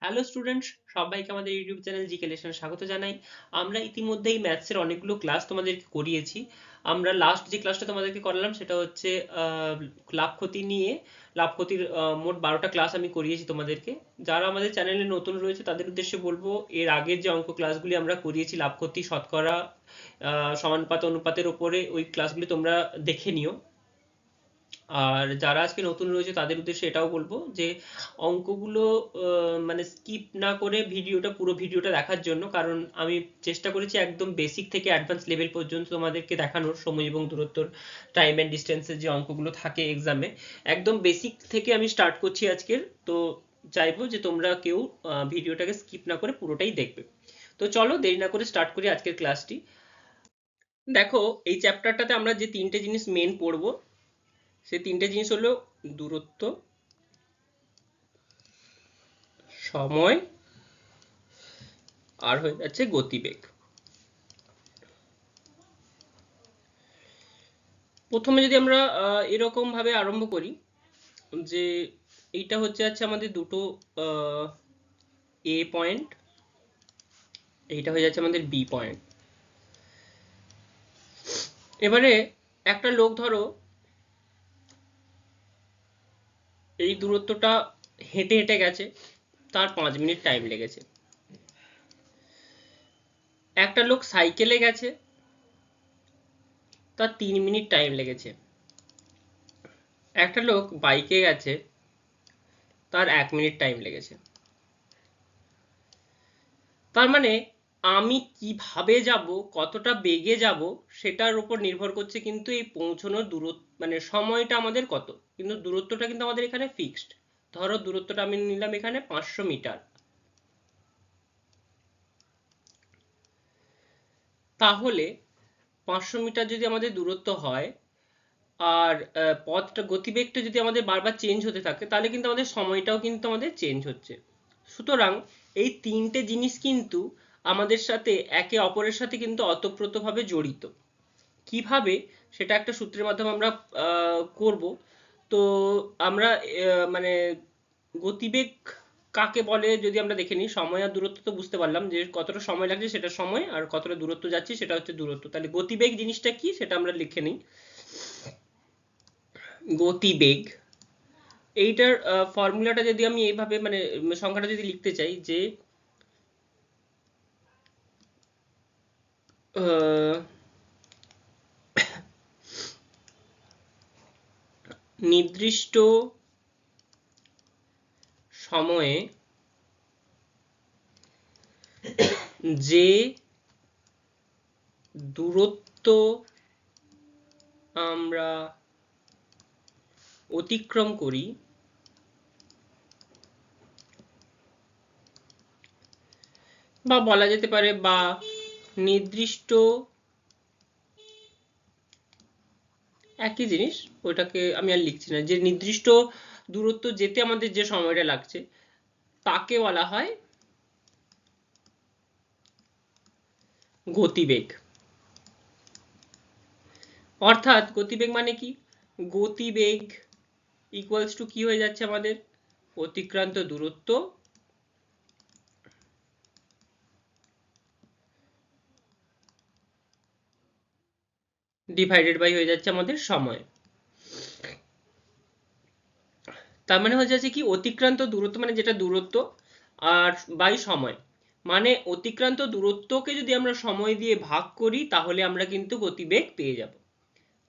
Hello students, সবাইকে আমাদের YouTube channel GK লেসনে স্বাগত জানাই। আমরা ইতিমধ্যেই ম্যাথসের অনেকগুলো ক্লাস তোমাদেরকে করিয়েছি। আমরা লাস্ট যে ক্লাসটা তোমাদেরকে করালাম সেটা হচ্ছে লাভ ক্ষতি নিয়ে। লাভ ক্ষতির মোট 12টা ক্লাস আমি করিয়েছি তোমাদেরকে। যারা আমাদের চ্যানেলে নতুন রয়েছে তাদের উদ্দেশ্যে বলবো, এর আগের যে অঙ্ক ক্লাসগুলি আমরা করিয়েছি লাভ ক্ষতি, শতকরা, সমানুপাত, অনুপাতের ওপরে, ওই ক্লাসগুলি তোমরা দেখে নিও। আর যারা আজকে নতুন রয়েছে তাদের উদ্দেশ্যে এটাও বলবো যে অঙ্কগুলো মানে স্কিপ না করে পুরো ভিডিওটা দেখার জন্য, কারণ আমি চেষ্টা করেছি একদম বেসিক থেকে অ্যাডভান্স লেভেল পর্যন্ত তোমাদেরকে দেখানোর। সময় এবং দূরত্বর, টাইম অ্যান্ড ডিস্টেন্সের যে অঙ্কগুলো থাকে এক্সামে, একদম বেসিক থেকে আমি স্টার্ট করছি আজকের। তো চাইবো যে তোমরা কেউ ভিডিওটাকে স্কিপ না করে পুরোটাই দেখবে। তো চলো দেরি না করে স্টার্ট করি আজকের ক্লাসটি। দেখো, এই চ্যাপ্টারটাতে আমরা যে তিনটে জিনিস মেন পড়বো, সেই তিনটে জিনিস হলো দূরত্ব, সময়, আর হয়ে যাচ্ছে গতিবেগ। প্রথমে যদি আমরা এরকম ভাবে আরম্ভ করি যে এইটা হচ্ছে আমাদের দুটো এ পয়েন্ট, এইটা হয়ে যাচ্ছে আমাদের বি পয়েন্ট। এবারে একটা লোক ধরো এই দূরত্বটা হেঁটে হেঁটে গেছে, তার 5 মিনিট টাইম লেগেছে। একটা লোক সাইকেলে গেছে, তার 3 মিনিট টাইম লেগেছে। একটা লোক বাইকে গেছে, তার 1 মিনিট টাইম লেগেছে। তার মানে আমি কিভাবে যাব, কতটা বেগে যাব, সেটার উপর নির্ভর করছে কিন্তু এই পৌঁছানোর দূরত্ব, মানে সময়টা আমাদের কত। কিন্তু দূরত্বটা কিন্তু আমাদের এখানে ফিক্সড। ধরো দূরত্বটা আমি নিলাম এখানে 500 মিটার। তাহলে 500 মিটার যদি আমাদের দূরত্ব হয়, আর পথটা, গতিবেগটা যদি আমাদের বারবার চেঞ্জ হতে থাকে, তাহলে কিন্তু আমাদের সময়টাও কিন্তু আমাদের চেঞ্জ হচ্ছে। সুতরাং এই তিনটে জিনিস কিন্তু আমাদের সাথে একে অপরের সাথে কিন্তু ওতপ্রোতভাবে জড়িত। কিভাবে, সেটা একটা সূত্রের মাধ্যমে আমরা করব। তো আমরা মানে গতিবেগ কাকে বলে যদি আমরা দেখে নিই, সময় আর দূরত্ব তো বুঝতে পারলাম যে কতটা সময় লাগছে সেটা সময়, আর কতটা দূরত্ব যাচ্ছি সেটা হচ্ছে দূরত্ব। তাহলে গতিবেগ জিনিসটা কি সেটা আমরা লিখে নিই। গতিবেগ, এইটার ফর্মুলাটা যদি আমি এইভাবে, মানে সংখ্যাটা যদি লিখতে চাই যে নির্দিষ্ট সময়ে যে দূরত্ব আমরা অতিক্রম করি, বা বলা যেতে পারে, বা নির্দিষ্ট, একই জিনিস, ওটাকে আমি আর লিখছি না, যে নির্দিষ্ট দূরত্ব যেতে আমাদের যে সময়টা লাগছে তাকে বলা হয় গতিবেগ। অর্থাৎ গতিবেগ মানে কি, গতিবেগ ইকুয়ালস টু কি হয়ে যাচ্ছে আমাদের, অতিক্রান্ত দূরত্ব ডিভাইডেড বাই হয়ে যাচ্ছে আমাদের সময়। তার মানে হয়ে যাচ্ছে কি, অতিক্রান্ত দূরত্ব মানে যেটা দূরত্ব, আর বাই সময়। মানে অতিক্রান্ত দূরত্বকে যদি আমরা সময় দিয়ে ভাগ করি তাহলে আমরা কিন্তু গতিবেগ পেয়ে যাব।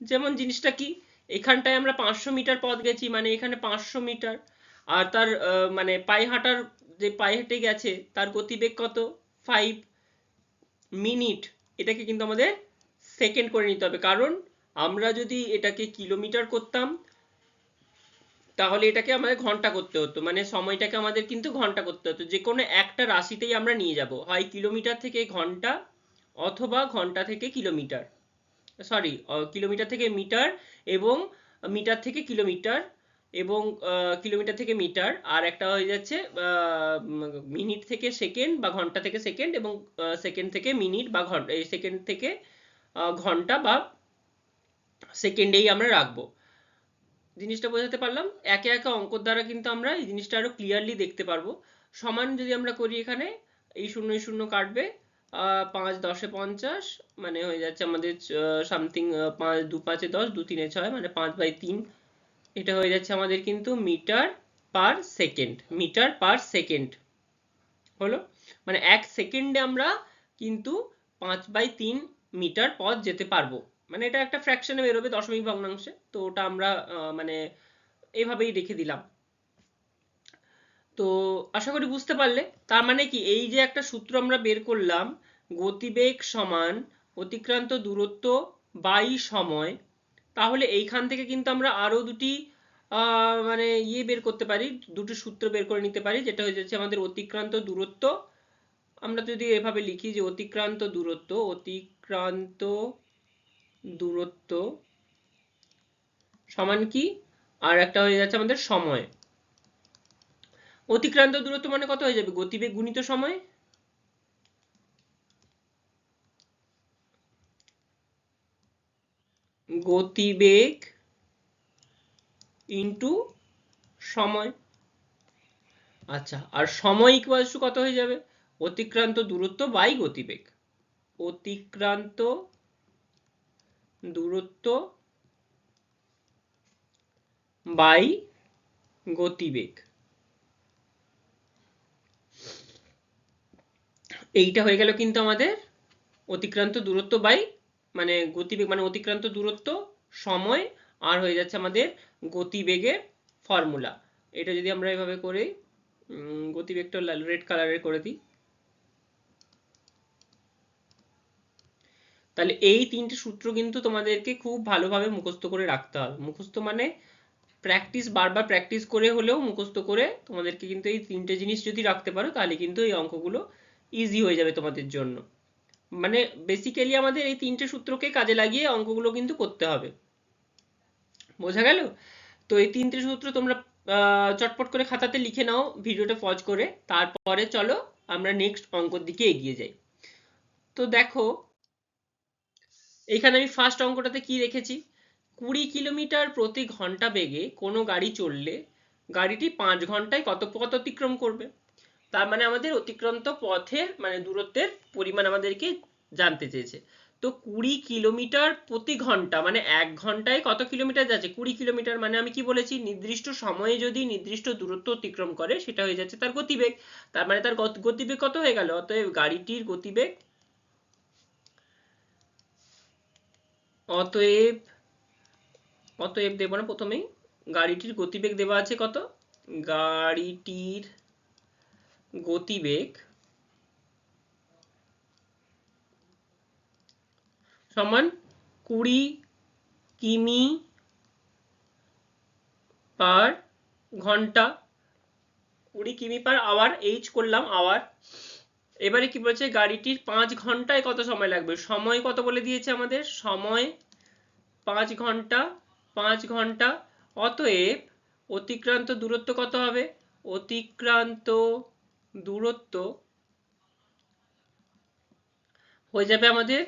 যেমন জিনিসটা কি, এখানটায় আমরা 500 মিটার পথ গেছি, মানে এখানে 500 মিটার, আর তার মানে পায়ে হাঁটার, যে পায়ে হেঁটে গেছে তার গতিবেগ কত, 5 মিনিট। এটাকে কিন্তু আমাদের সেকেন্ড করে নিতে হবে, কারণ আমরা যদি এটাকে কিলোমিটার করতাম তাহলে এটাকে আমাদের ঘন্টা করতে হতো, মানে সময়টাকে আমাদের কিন্তু ঘন্টা করতে হতো। যে কোনো একটা রাশিতেই আমরা নিয়ে যাব, হয় কিলোমিটার থেকে ঘন্টা অথবা ঘন্টা থেকে কিলোমিটার, সরি, কিলোমিটার থেকে মিটার, এবং মিটার থেকে কিলোমিটার, এবং কিলোমিটার থেকে মিটার, আর একটা হয়ে যাচ্ছে মিনিট থেকে সেকেন্ড বা ঘন্টা থেকে সেকেন্ড, এবং সেকেন্ড থেকে মিনিট বা ঘন্টা, সেকেন্ড থেকে ঘন্টা বা সেকেন্ডেই আমরা রাখবো। জিনিসটা বোঝাতে পারলাম? একে একে অঙ্ক দ্বারা কিন্তু আমরা এই জিনিসটা আরো ক্লিয়ারলি দেখতে পারবো। সমান যদি আমরা করি এখানে এই শূন্য কাটবে, 5 10 50, মানে হয়ে যাচ্ছে আমাদের সামথিং 5 2 5 10, 2 3 6, মানে 5/3। এটা হয়ে যাচ্ছে আমাদের কিন্তু metre per second, metre per second হলো। মানে 1 সেকেন্ডে আমরা কিন্তু 5/3 মিটার পথ যেতে পারবো। মানে এটা একটা ফ্র্যাকশনে বেরোবে, দশমিক ভগ্নাংশে, তো ওটা আমরা মানে এইভাবেই রেখে দিলাম। তো আশা করি বুঝতে পারলে। তার মানে কি, এই যে একটা সূত্র আমরা বের করলাম, গতিবেগ সমান অতিক্রান্ত দূরত্ব বাই সময়, তাহলে এইখান থেকে কিন্তু আমরা আরো দুটি মানে বের করতে পারি, দুটি সূত্র বের করে নিতে পারি, যেটা হয়ে যাচ্ছে আমাদের অতিক্রান্ত দূরত্ব। আমরা যদি এভাবে লিখি যে অতিক্রান্ত দূরত্ব সমান কি, আর একটা হয়ে যাচ্ছে আমাদের সময়। অতিক্রান্ত দূরত্ব মানে কত হয়ে যাবে, গতিবেগ গুণিত সময়। গতিবেগ ইনটু সময়। আচ্ছা, আর সময় ইকুয়ালস টু কত হয়ে যাবে, অতিক্রান্ত দূরত্ব বাই গতিবেগ। অতিক্রান্ত দূরত্ব বাই গতিবেগ। এইটা হয়ে গেল কিন্তু আমাদের অতিক্রান্ত দূরত্ব বাই মানে গতিবেগ, মানে অতিক্রান্ত দূরত্ব, সময়, আর হয়ে যাচ্ছে আমাদের গতিবেগের ফর্মুলা। এটা যদি আমরা এভাবে করি, গতিবেগটা রেড কালারের করে দিই, তাহলে এই তিনটে সূত্র কিন্তু তোমাদেরকে খুব ভালোভাবে মুখস্থ করে রাখতে হবে। মুখস্থ মানে প্র্যাকটিস, বারবার প্র্যাকটিস করে হলেও মুখস্থ করে তোমাদেরকে কিন্তু এই তিনটে জিনিস যদি রাখতে পারো, তাহলে কিন্তু এই অঙ্কগুলো ইজি হয়ে যাবে তোমাদের জন্য। মানে বেসিক্যালি আমাদের এই তিনটে সূত্রকে কাজে লাগিয়ে অঙ্কগুলো কিন্তু করতে হবে। বোঝা গেল? তো এই তিনটে সূত্র তোমরা চটপট করে খাতাতে লিখে নাও ভিডিওটা পজ করে, তারপরে চলো আমরা নেক্সট অঙ্কর দিকে এগিয়ে যাই। তো দেখো এখানে আমি ফার্স্ট অঙ্কটাতে কি রেখেছি, 20 কিলোমিটার প্রতি ঘন্টা বেগে কোনো গাড়ি চললে গাড়িটি 5 ঘন্টায় কত পথ অতিক্রম করবে। তার মানে আমাদের অতিক্রান্ত পথের মানে দূরত্বের পরিমাণ আমাদেরকে জানতে চেয়েছে। তো 20 কিলোমিটার প্রতি ঘন্টা মানে 1 ঘন্টায় কত কিলোমিটার যাচ্ছে, 20 কিলোমিটার, মানে আমি কি বলেছি, নির্দিষ্ট সময়ে যদি নির্দিষ্ট দূরত্ব অতিক্রম করে সেটা হয়ে যাচ্ছে তার গতিবেগ। তার মানে তার গতিবেগ কত হয়ে গেল, অতএব গাড়িটির গতিবেগ, অতএব অতএব দেব না, প্রথমেই গাড়িটির গতিবেগ দেওয়া আছে কত, গাড়িটির গতিবেগ সমান 20 কিমি পার ঘন্টা, 20 কিমি পার আওয়ার, এইচ করলাম আওয়ার। এবারে কি বলছে, গাড়িটির 5 ঘন্টায় কত সময় লাগবে, সময় কত বলে দিয়েছে আমাদের, সময় 5 ঘন্টা, 5 ঘন্টা। অতএব অতিক্রান্ত দূরত্ব কত হবে, অতিক্রান্ত দূরত্ব হয়ে যাবে আমাদের,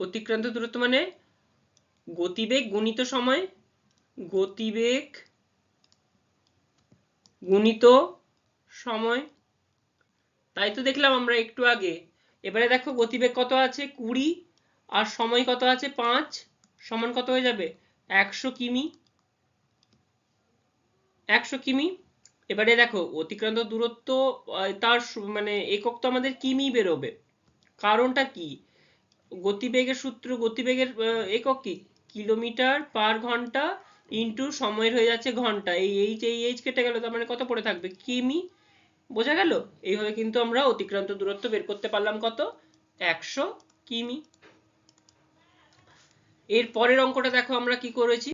অতিক্রান্ত দূরত্ব মানে গতিবেগ গুণিত সময়, গতিবেগ গুণিত সময়। তাই তো দেখলাম আমরা একটু আগে। এবারে দেখো গতিবেগ কত আছে 20 আর সময় কত আছে 5, সমান কত হয়ে যাবে 100 কিমি, 100 কিমি। এবারে দেখো অতিক্রান্ত দূরত্ব তার মানে একক তো আমাদের কিমি বেরোবে, কারণটা কি, গতিবেগের সূত্র, গতিবেগের একক কি, কিলোমিটার পার ঘন্টা ইন্টু সময়ের হয়ে যাচ্ছে ঘন্টা, এই এইচ কেটে গেল, তার মানে কত পড়ে থাকবে কিমি। বোঝা গেল? এইভাবে কিন্তু আমরা অতিক্রান্ত দূরত্ব বের করতে পারলাম কত, 100 কিমি। এর পরের অঙ্কটা দেখো আমরা কি করেছি,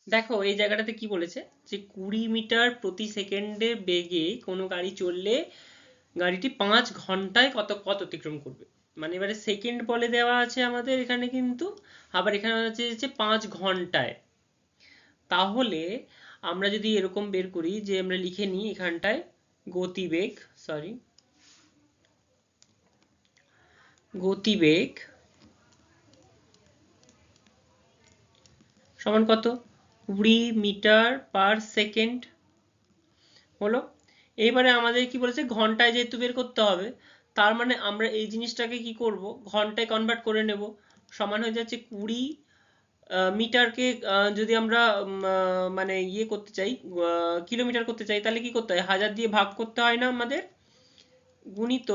দেখো এই জায়গাটাতে কি বলেছে যে 20 মিটার প্রতি সেকেন্ডের বেগে কোনো গাড়ি চললে গাড়িটি 5 ঘন্টায় কত পথ অতিক্রম করবে। মানে এবারে সেকেন্ড বলে দেওয়া আছে আমাদের এখানে কিন্তু, আবার এখানে আছে যে 5 ঘন্টায়। তাহলে আমরা যদি এরকম বের করি যে আমরা লিখে নিই এখানটায় গতিবেগ, সরি, গতিবেগ সমান কত, 20 মিটার পার সেকেন্ড হলো। এইবারে আমাদের কি বলেছে, ঘন্টায় যেহেতু বের করতে হবে, তার মানে আমরা এই জিনিসটাকে কি করব, ঘন্টায় কনভার্ট করে নেব। সমান হয়ে যাচ্ছে 20 মিটারকে যদি আমরা মানে ইয়ে করতে চাই, কিলোমিটার করতে চাই, তাহলে কি করতে হয়, 1000 দিয়ে ভাগ করতে হয় না আমাদের, গুণিত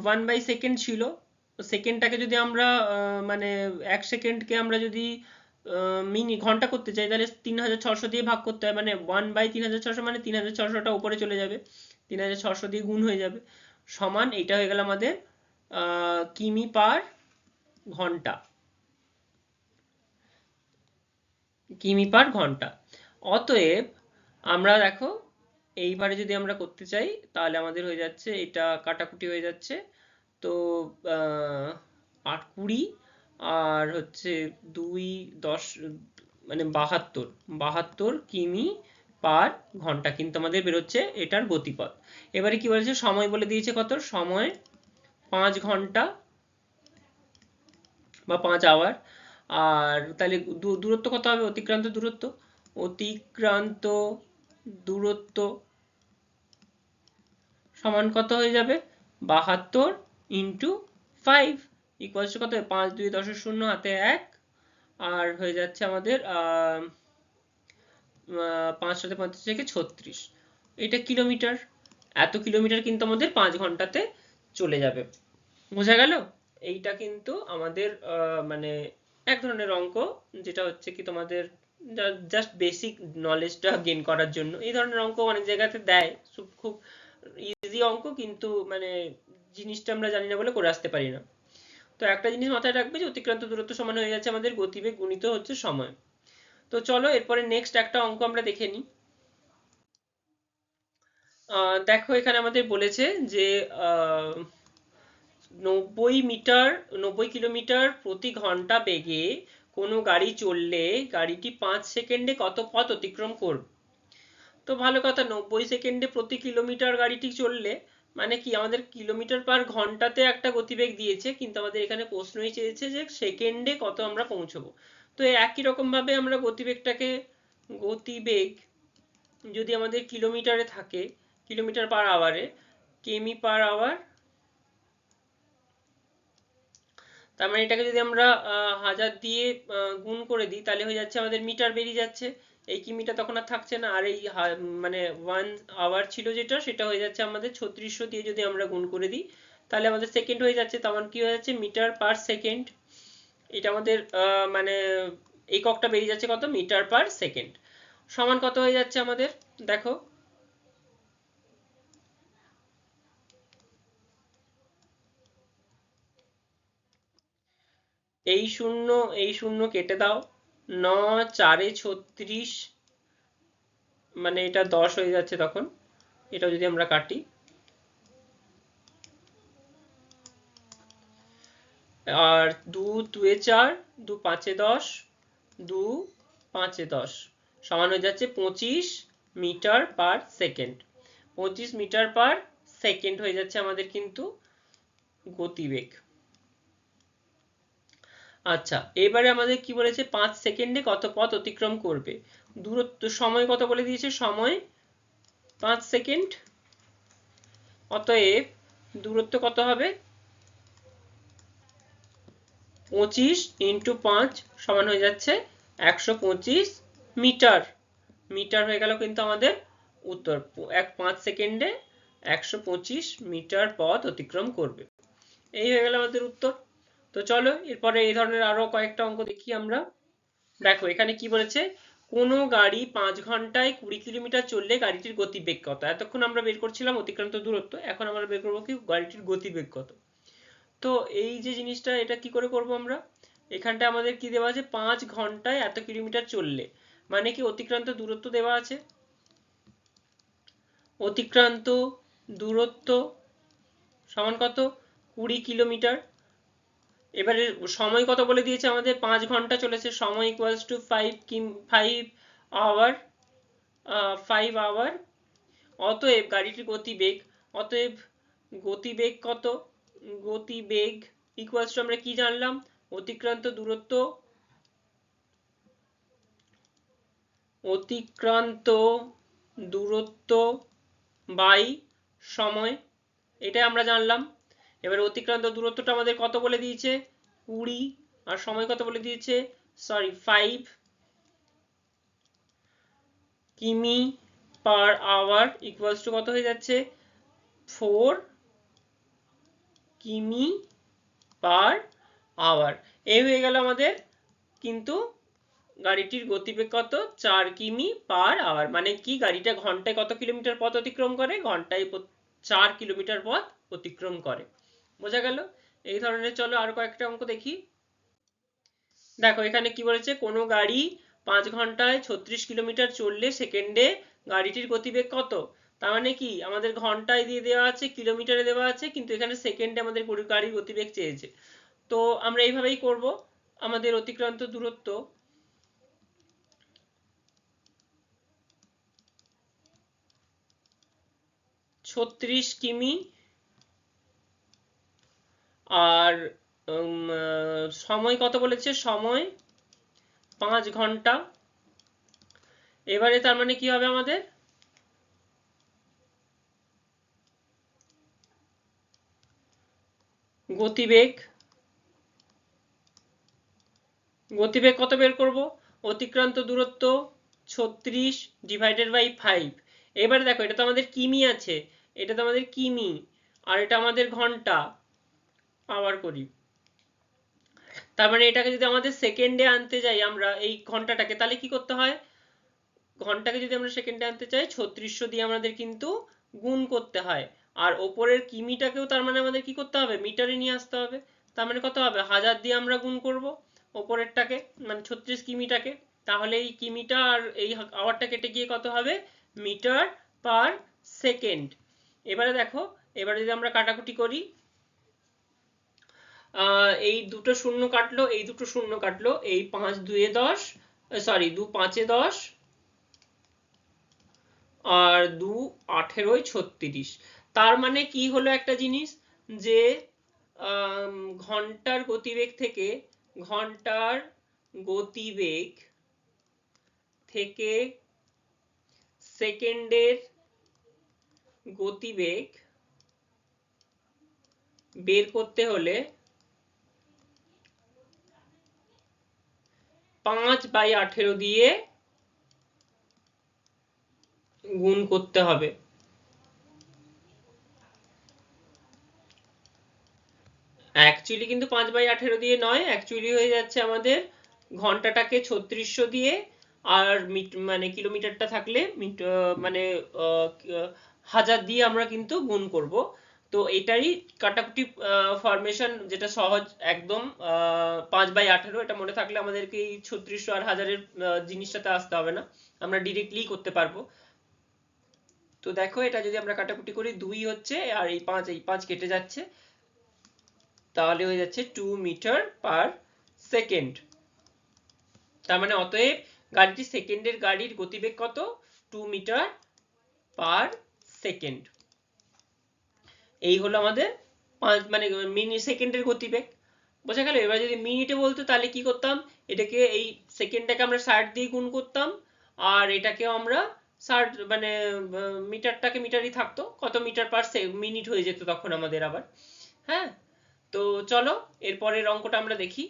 1/সেকেন্ড ছিল। সেকেন্ডটাকে যদি আমরা মানে 1 সেকেন্ডকে আমরা যদি ঘন্টা করতে চাই, তাহলে 3600 দিয়ে ভাগ করতে হয়, মানে 1/3600, মানে 3600টা উপরে চলে যাবে, 3600 দিয়ে গুণ হয়ে যাবে, সমান এইটা হয়ে গেল আমাদের কিমি পার ঘন্টা, কিমি পার ঘন্টা। অতএব আমরা দেখো, এইবারে যদি আমরা করতে চাই, তাহলে আমাদের হয়ে যাচ্ছে, এটা কাটাকুটি হয়ে যাচ্ছে। তো 8 20 আর হচ্ছে 2 10, মানে 72 কিমি পার ঘন্টা কিন্তু আমাদের বেরোচ্ছে এটার গতিপথ। এবারে কি বলেছে, সময় বলে দিয়েছে কত, সময় 5 ঘন্টা বা 5 আওয়ার। আর তাহলে দূরত্ব কত হবে, অতিক্রান্ত দূরত্ব, অতিক্রান্ত দূরত্ব সমান কত হয়ে যাবে, 72 ইন্টু 5 ইকুয়ালস টু কত, 5 2 10 শূন্য, হাতে 1, আর হয়ে যাচ্ছে আমাদের 5 সাথে 35 থেকে 36, এটা কিলোমিটার। এত কিলোমিটার কিন্তু আমাদের 5 ঘন্টাতে চলে যাবে। বোঝা গেল? এইটা কিন্তু আমাদের মানে এক ধরনের অঙ্ক, যেটা হচ্ছে কি তোমাদের জাস্ট বেসিক নলেজটা গেইন করার জন্য। এই ধরনের অঙ্ক অনেক জায়গাতে দেয়, খুব ইজি অঙ্ক, কিন্তু মানে জিনিসটা আমরা জানি না বলে করে আসতে পারি না। তো একটা জিনিস মাথায় রাখবে যে অতিক্রান্ত দূরত্ব সমান হয়ে যাচ্ছে আমাদের গতিবেগ গুণিত হচ্ছে সময়। তো চলো এরপরে নেক্সট একটা অঙ্ক আমরা দেখে নিই। দেখো এখানে আমাদের বলেছে যে 90 মিটার, 90 কিলোমিটার প্রতি ঘন্টা বেগে কোনো গাড়ি চললে গাড়িটি 5 সেকেন্ডে কত পথ অতিক্রম করবে। তো ভালো কথা, 90 সেকেন্ডে প্রতি কিলোমিটার গাড়িটি চললে মানে কি, আমাদের কিলোমিটার পার ঘন্টাতে একটা গতিবেগ দিয়েছে, কিন্তু আমাদের এখানে প্রশ্নই চেয়েছে যে সেকেন্ডে কত আমরা পৌঁছবো। তো একই রকম ভাবে আমরা গতিবেগটাকে, গতিবেগ যদি আমাদের কিলোমিটারে থাকে, কিলোমিটার পার আওয়ারে, কিমি পার আওয়ার, তার মানে এটাকে যদি আমরা 1000 দিয়ে গুণ করে দিই, তাহলে হয়ে যাচ্ছে আমাদের মিটার বেরিয়ে যাচ্ছে, এই কিমিটা তখন আর থাকছে না, আর এই মানে 1 আওয়ার ছিল যেটা, সেটা হয়ে যাচ্ছে আমাদের 3600 দিয়ে যদি আমরা গুণ করে দিই, তাহলে আমাদের সেকেন্ড হয়ে যাচ্ছে, তখন কি হয়ে যাচ্ছে, মিটার পার সেকেন্ড। এটা আমাদের মানে এককটা বেরিয়ে যাচ্ছে কত, মিটার পার সেকেন্ড, সমান কত হয়ে যাচ্ছে আমাদের, দেখো, এই শূন্য এই শূন্য কেটে দাও, 9 4 36, মানে এটা 10 হয়ে যাচ্ছে তখন, এটা যদি আমরা কাটি, আর 2 2 4, 2 5 10, 2 5 10 সমান হয়ে যাচ্ছে 25 metre per second. 25 metre per second হয়ে যাচ্ছে আমাদের কিন্তু গতিবেগ। আচ্ছা, এবারে আমাদের কি বলেছে, 5 সেকেন্ডে কত পথ অতিক্রম করবে। দূরত্ব, সময় কত বলে দিয়েছে, সময় 5 সেকেন্ড, অতএব দূরত্ব কত হবে, 25 × 5 সমান হয়ে যাচ্ছে 125 মিটার। মিটার হয়ে গেল কিন্তু আমাদের উত্তর, 5 সেকেন্ডে 125 মিটার পথ অতিক্রম করবে। এই হয়ে গেল আমাদের উত্তর। তো চলো এরপরে এই ধরনের আরো কয়েকটা অঙ্ক দেখি আমরা। দেখো এখানে কি বলেছে, কোনো গাড়ি 5 ঘন্টায় 20 কিলোমিটার চললে গাড়িটির গতিবেগ কত। এতক্ষণ আমরা বের করছিলাম অতিক্রান্ত দূরত্ব, এখন আমরা বের করবো কি, গাড়িটির গতিবেগ কত। তো এই যে জিনিসটা, এটা কি করে করব আমরা, এখানটা আমাদের কি দেওয়া আছে, 5 ঘন্টায় এত কিলোমিটার চললে, মানে কি অতিক্রান্ত দূরত্ব দেওয়া আছে, অতিক্রান্ত দূরত্ব সমান কত, 20 কিলোমিটার। এবারে সময় কত বলে দিয়েছে আমাদের, 5 ঘন্টা চলেছে, সময় ইকুয়ালস টু 5 আওয়ার, 5 আওয়ার। অতএব গাড়িটির গতিবেগ, অতএব গতিবেগ কত, গতিবেগ ইকুয়ালস টু আমরা কি জানলাম, অতিক্রান্ত দূরত্ব, অতিক্রান্ত দূরত্ব বাই সময়, এটাই আমরা জানলাম। এবার অতিক্রান্ত দূরত্বটা আমাদের কত বলে দিয়েছে 20, আর সময় কত বলে দিয়েছে 5 কিমি পার আওয়ার ইকুয়ালস টু কত হয়ে যাচ্ছে 4 কিমি পার আওয়ার। এই হয়ে গেল আমাদের কিন্তু গাড়িটির গতিবেগ কত 4 কিমি পার আওয়ার, মানে কি গাড়িটা ঘন্টায় কত কিলোমিটার পথ অতিক্রম করে, ঘন্টায় 4 কিলোমিটার পথ অতিক্রম করে। বোঝা গেল? এই ধরনের চলো আরো কয়েকটা অঙ্ক দেখি। দেখো এখানে কি বলেছে, কোনো গাড়ি 5 ঘন্টায় 36 কিলোমিটার চললে সেকেন্ডে গাড়িটির গতিবেগ কত। তার মানে কি আমাদের ঘন্টায় দিয়ে দেওয়া আছে, কিলোমিটারে দেওয়া আছে, কিন্তু এখানে সেকেন্ডে আমাদের গাড়ির গতিবেগ চেয়েছে। তো আমরা এইভাবেই করব। আমাদের অতিক্রান্ত দূরত্ব ছত্রিশ কিমি, আর সময় কত বলেছে, সময় 5 ঘন্টা। এবারে তার মানে কি হবে আমাদের গতিবেগ, গতিবেগ কত বের করব, অতিক্রান্ত দূরত্ব 36 ডিভাইডেড বাই 5। এবারে দেখো এটা তো আমাদের কিমি আছে, এটা তো আমাদের কিমি, আর এটা আমাদের ঘন্টা। আবার করি, তার মানে এটাকে যদি আমাদের সেকেন্ডে আনতে যাই আমরা এই ঘন্টাটাকে, তাহলে কি করতে হয়, ঘন্টাকে যদি আমরা সেকেন্ডে আনতে চাই 3600 দিয়ে আমাদের কিন্তু গুণ করতে হয়। আর ওপরের কিমিটাকেও তার মানে আমাদের কি করতে হবে, মিটারে নিয়ে আসতে হবে। তার মানে কত হবে, 1000 দিয়ে আমরা গুণ করব ওপরেরটাকে, মানে 36 কিমিটাকে। তাহলে এই কিমিটা আর এই আওয়ারটা কেটে গিয়ে কত হবে, মিটার পার সেকেন্ড। এবারে দেখো, এবারে যদি আমরা কাটাকুটি করি, এই দুটো শূন্য কাটলো, এই দুটো শূন্য কাটলো, এই 5 2 10, 2 5 10, আর 2 18 36। তার মানে কি হলো একটা জিনিস, যে ঘন্টার গতিবেগ থেকে, ঘন্টার গতিবেগ থেকে সেকেন্ডের গতিবেগ বের করতে হলে 5/18 দিয়ে গুণ করতে হবে। অ্যাকচুয়ালি কিন্তু 5/18 দিয়ে নয়, অ্যাকচুয়ালি হয়ে যাচ্ছে আমাদের ঘন্টাটাকে 3600 দিয়ে, আর মানে কিলোমিটারটা থাকলে মানে 1000 দিয়ে আমরা কিন্তু গুণ করব। তো এটাই কাটাকুটি ফরমেশন, যেটা সহজ একদম। 5/18 এটা মনে থাকলে আমাদেরকে এই 3600 আর 1000-এর জিনিসটাতে আসতে হবে না, আমরা ডিরেক্টলি করতে পারবো। তো দেখো এটা যদি আমরা কাটাকুটি করি, 2 হচ্ছে, আর এই 5 কেটে যাচ্ছে, তাহলে হয়ে যাচ্ছে 2 মিটার পার সেকেন্ড। তার মানে অতএব গাড়িটি সেকেন্ডের গাড়ির গতিবেগ কত, 2 মিটার পার সেকেন্ড। এই হলো আমাদের মানে মিনি সেকেন্ডের গতিবেগ। বোঝা গেল? এবার যদি মিনিটে বলতো তাহলে কি করতাম, এটাকে এই সেকেন্ডটাকে আমরা 60 দিয়ে গুণ করতাম, আর এটাকেও আমরা 60 মানে মিটারটাকে মিটারই থাকতো, কত মিটার পার মিনিট হয়ে যেত তখন আমাদের আবার। হ্যাঁ, তো চলো এরপরের অঙ্কটা আমরা দেখি।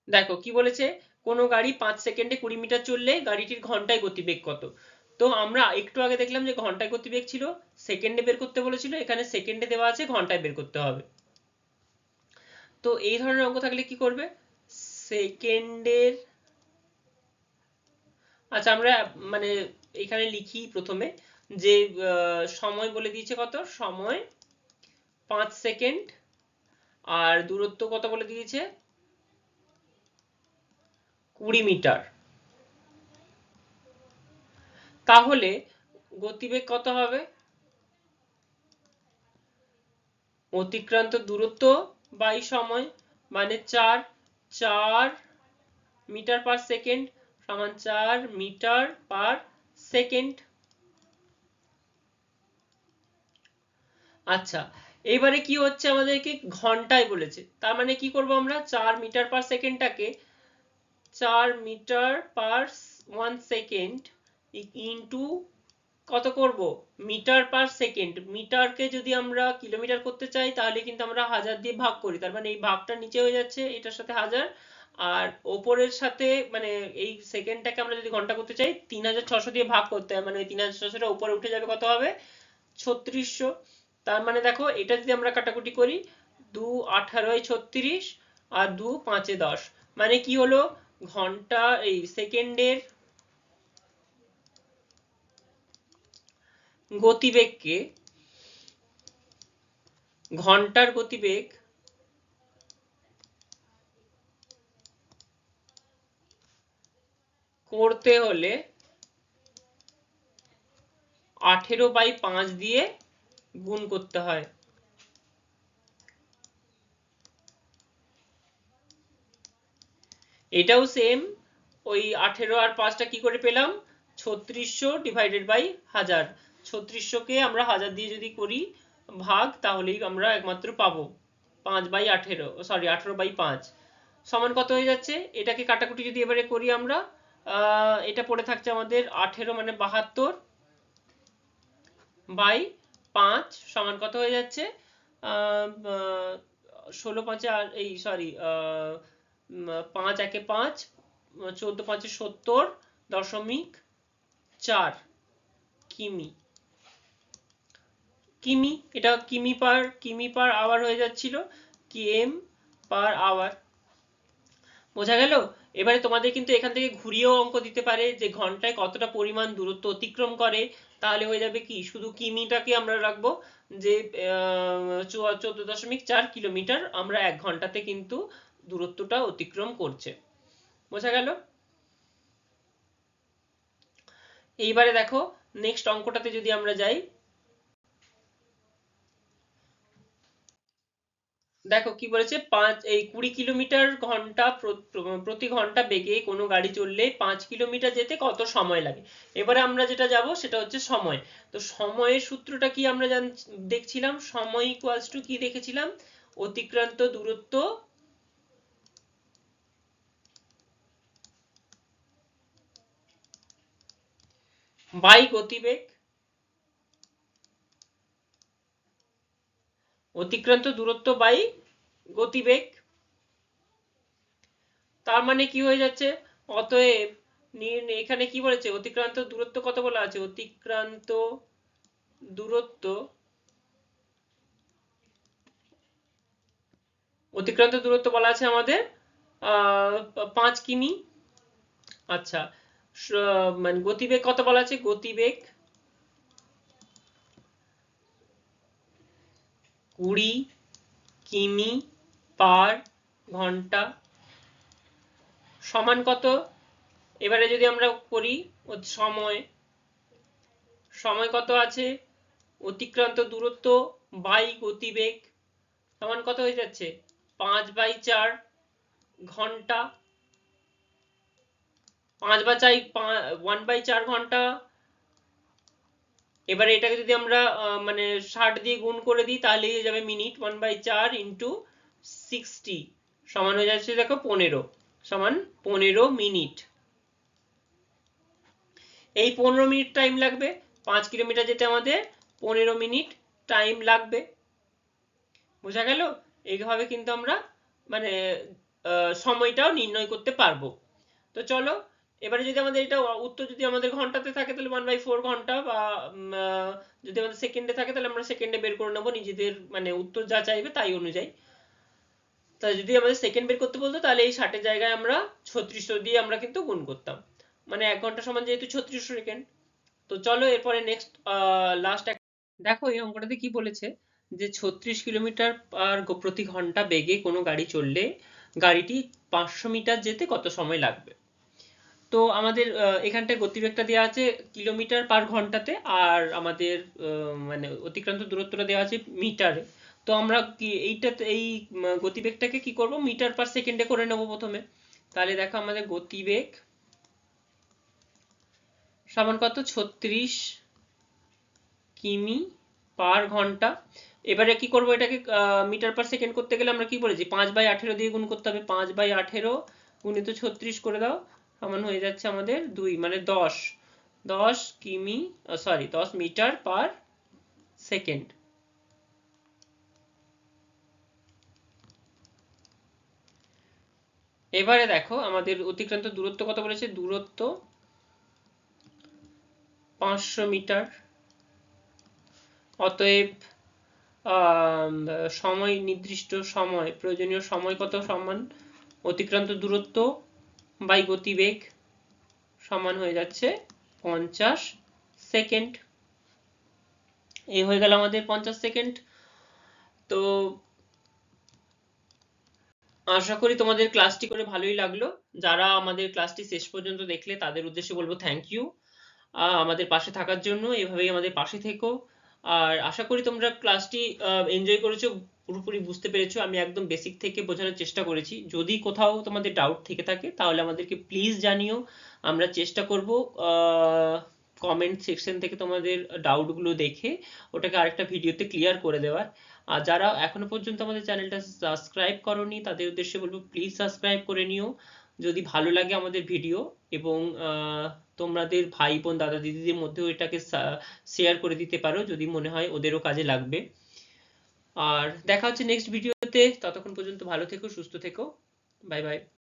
দেখো কি বলেছে, কোনো গাড়ি 5 সেকেন্ডে 20 মিটার চললে গাড়িটির ঘন্টায় গতিবেগ কত। তো আমরা একটু আগে দেখলাম যে ঘন্টায় গতিবেগ ছিল, সেকেন্ডে বের করতে বলেছিল, এখানে সেকেন্ডে দেওয়া আছে, ঘন্টায় বের করতে হবে। তো এই ধরনের অঙ্ক থাকলে কি করবে, সেকেন্ডের, আচ্ছা আমরা মানে এখানে লিখি প্রথমে, যে সময় বলে দিয়েছে কত, সময় 5 সেকেন্ড, আর দূরত্ব কত বলে দিয়েছে 20 মিটার। তাহলে গতিবেগ কত হবে, অতিক্রান্ত দূরত্ব বাই সময়, মানে 4 মিটার পার সেকেন্ড সমান 4 মিটার পার সেকেন্ড। আচ্ছা, এবারে কি হচ্ছে, আমাদেরকে ঘন্টায় বলেছে, তার মানে কি করব আমরা, 4 মিটার পার সেকেন্ডটাকে 4 মিটার পার 1 সেকেন্ড ইন্টু কত করব, মিটার পার সেকেন্ড। মিটারকে যদি আমরা কিলোমিটার করতে চাই তাহলে কিন্তু আমরা 1000 দিয়ে ভাগ করি, তার মানে এই ভাগটা নিচে হয়ে যাচ্ছে, এটার সাথে 1000, আর ওপরের সাথে মানে এই সেকেন্ডটাকে আমরা যদি ঘন্টা করতে চাই 3600 দিয়ে ভাগ করতে হয়, মানে ওই 3600টা উপরে উঠে যাবে, কত হবে, 3600। তার মানে দেখো এটা যদি আমরা কাটাকুটি করি, 2 18 36 আর 2 5 10, মানে কি হলো, ঘন্টা এই সেকেন্ডের গতিবেগকে, ঘন্টার গতিবেগ করতে হলে 18/5 দিয়ে গুণ করতে হয়। এটাও সেম, ওই 18 আর 5টা কি করে পেলাম, 3600 ডিভাইডেড বাই 1000। 3600কে আমরা 1000 দিয়ে যদি করি ভাগ, তাহলেই আমরা একমাত্র পাবো 5/18, সরি 18/5 সমান কত হয়ে যাচ্ছে। এটাকে কাটাকুটি যদি এবারে করি আমরা, এটা পড়ে থাকছে আমাদের 18 মানে 72 বাই 5 সমান কত হয়ে যাচ্ছে, 16 5 এই সরি 5 1 5, 14 5 70.4 কিমি। কিমি, এটা কিমি পার আওয়ার হয়ে যাচ্ছিল, কিএম পার আওয়ার। বোঝা গেল। এবারে তোমাদের কিন্তু এখান থেকে ঘুরিয়েও অঙ্ক দিতে পারে যে ঘন্টায় কতটা পরিমাণ দূরত্ব অতিক্রম করে, তাহলে হয়ে যাবে কি, শুধু কিমিটাকে আমরা রাখবো যে 14.4 কিলোমিটার আমরা 1 ঘন্টাতে কিন্তু দূরত্বটা অতিক্রম করছে। বোঝা গেল। এইবারে দেখো নেক্সট অঙ্কটাতে যদি আমরা যাই, দেখো কি বলেছে, 20 কিলোমিটার ঘন্টা প্রতি ঘন্টা বেগে কোনো গাড়ি চললে 5 কিলোমিটার যেতে কত সময় লাগে। এবারে আমরা যেটা যাব সেটা হচ্ছে সময়। তো সময়ের সূত্রটা কি আমরা দেখছিলাম, সময় ইকুয়ালস টু কি দেখেছিলাম, অতিক্রান্ত দূরত্ব বাই গতিবেগ। অতিক্রান্ত দূরত্ব বাই গতিবেগ। তার মানে কি হয়ে যাচ্ছে, অতএব এখানে কি বলেছে, অতিক্রান্ত দূরত্ব কত বলা আছে, অতিক্রান্ত দূরত্ব, অতিক্রান্ত দূরত্ব বলা আছে আমাদের 5 কিমি। আচ্ছা, মানে গতিবেগ কত বলা আছে, গতিবেগ 20 কিমি পার ঘন্টা সমান কত। এবারে যদি আমরা করি সময়, সময় কত আছে, অতিক্রান্ত দূরত্ব বাই গতিবেগ সমান কত হয়ে যাচ্ছে, 5/4 ঘন্টা, 1/4 ঘন্টা। এবারে এটাকে যদি আমরা মানে 60 দিয়ে গুণ করে দিই তাহলে হয়ে যাবে মিনিট, 1/4 ইন্টু 60 সমান হয়ে যাচ্ছে দেখো 15, সমান 15 মিনিট। এই 15 মিনিট টাইম লাগবে, 5 কিলোমিটার যেতে আমাদের 15 মিনিট টাইম লাগবে। বোঝা গেল। এইভাবে কিন্তু আমরা মানে সময়টাও নির্ণয় করতে পারবো। তো চলো, এবারে যদি আমাদের এটা উত্তর যদি আমাদের ঘন্টাতে থাকে তাহলে 1/4 ঘন্টা, বা যদি আমাদের সেকেন্ডে থাকে তাহলে আমরা সেকেন্ডে বের করে নেবো নিজেদের, মানে উত্তর যা চাইবে তাই অনুযায়ী। তা যদি আমাদের সেকেন্ড বের করতে বলতো তাহলে এই 60 এর জায়গায় আমরা 3600 দিয়ে আমরা কিন্তু গুণ করতাম, মানে 1 ঘন্টা সমান যেহেতু 3600 সেকেন্ড। তো চলো এরপরে নেক্সট লাস্ট, দেখো এই অঙ্কটাতে কি বলেছে, যে 36 কিলোমিটার প্রতি ঘন্টা বেগে কোনো গাড়ি চললে গাড়িটি 500 মিটার যেতে কত সময় লাগবে। তো আমাদের এখানটায় গতিবেগটা দেওয়া আছে কিলোমিটার পার ঘন্টাতে, আর আমাদের মানে অতিক্রান্ত দূরত্বটা দেওয়া আছে মিটারে। তো আমরা কি এইটাতে এই গতিবেগটাকে কি করব, মিটার পার সেকেন্ডে করে নেব প্রথমে। তাহলে দেখো আমাদের গতিবেগ সমান কত, 36 কিমি পার ঘন্টা। এবারে কি করব, এটাকে মিটার পার সেকেন্ড করতে গেলে আমরা কি বলেছি, 5/18 দিয়ে গুণ করতে হবে, 5/18 গুণিত 36 করে দাও, সমান হয়ে যাচ্ছে আমাদের 2 মানে 10, 10 মিটার পার সেকেন্ড। এবারে দেখো আমাদের অতিক্রান্ত দূরত্ব কত বলেছে, দূরত্ব 500 মিটার। অতএব সময়, নির্দিষ্ট সময়, প্রয়োজনীয় সময় কত, সমান অতিক্রান্ত দূরত্ব বাই গতিবেগ সমান হয়ে যাচ্ছে 50 সেকেন্ড। এই হয়ে গেল আমাদের 50 সেকেন্ড। তো আশা করি তোমাদের ক্লাসটি করে ভালোই লাগলো। যারা আমাদের ক্লাসটি শেষ পর্যন্ত দেখলে তাদের উদ্দেশ্যে বলবো থ্যাংক ইউ আমাদের পাশে থাকার জন্য। এভাবেই আমাদের পাশে থেকো। আর আশা করি তোমরা ক্লাসটি এনজয় করেছো, পুরোপুরি বুঝতে পেরেছো। আমি একদম বেসিক থেকে বোঝানোর চেষ্টা করেছি। যদি কোথাও তোমাদের ডাউট থেকে থাকে তাহলে আমাদেরকে প্লিজ জানিও, আমরা চেষ্টা করব কমেন্ট সেকশন থেকে তোমাদের ডাউটগুলো দেখে ওটাকে আরেকটা ভিডিওতে ক্লিয়ার করে দেওয়ার। আর যারা এখনো পর্যন্ত আমাদের চ্যানেলটা সাবস্ক্রাইব করোনি তাদের উদ্দেশ্যে বলবো প্লিজ সাবস্ক্রাইব করে নিও যদি ভালো লাগে আমাদের ভিডিও, এবং তোমাদের ভাই বোন দাদা দিদিদের মধ্যেও এটাকে শেয়ার করে দিতে পারো যদি মনে হয় ওদেরও কাজে লাগবে। আর দেখা হচ্ছে নেক্সট ভিডিওতে, ততক্ষণ পর্যন্ত ভালো থেকো, সুস্থ থেকো, বাই বাই।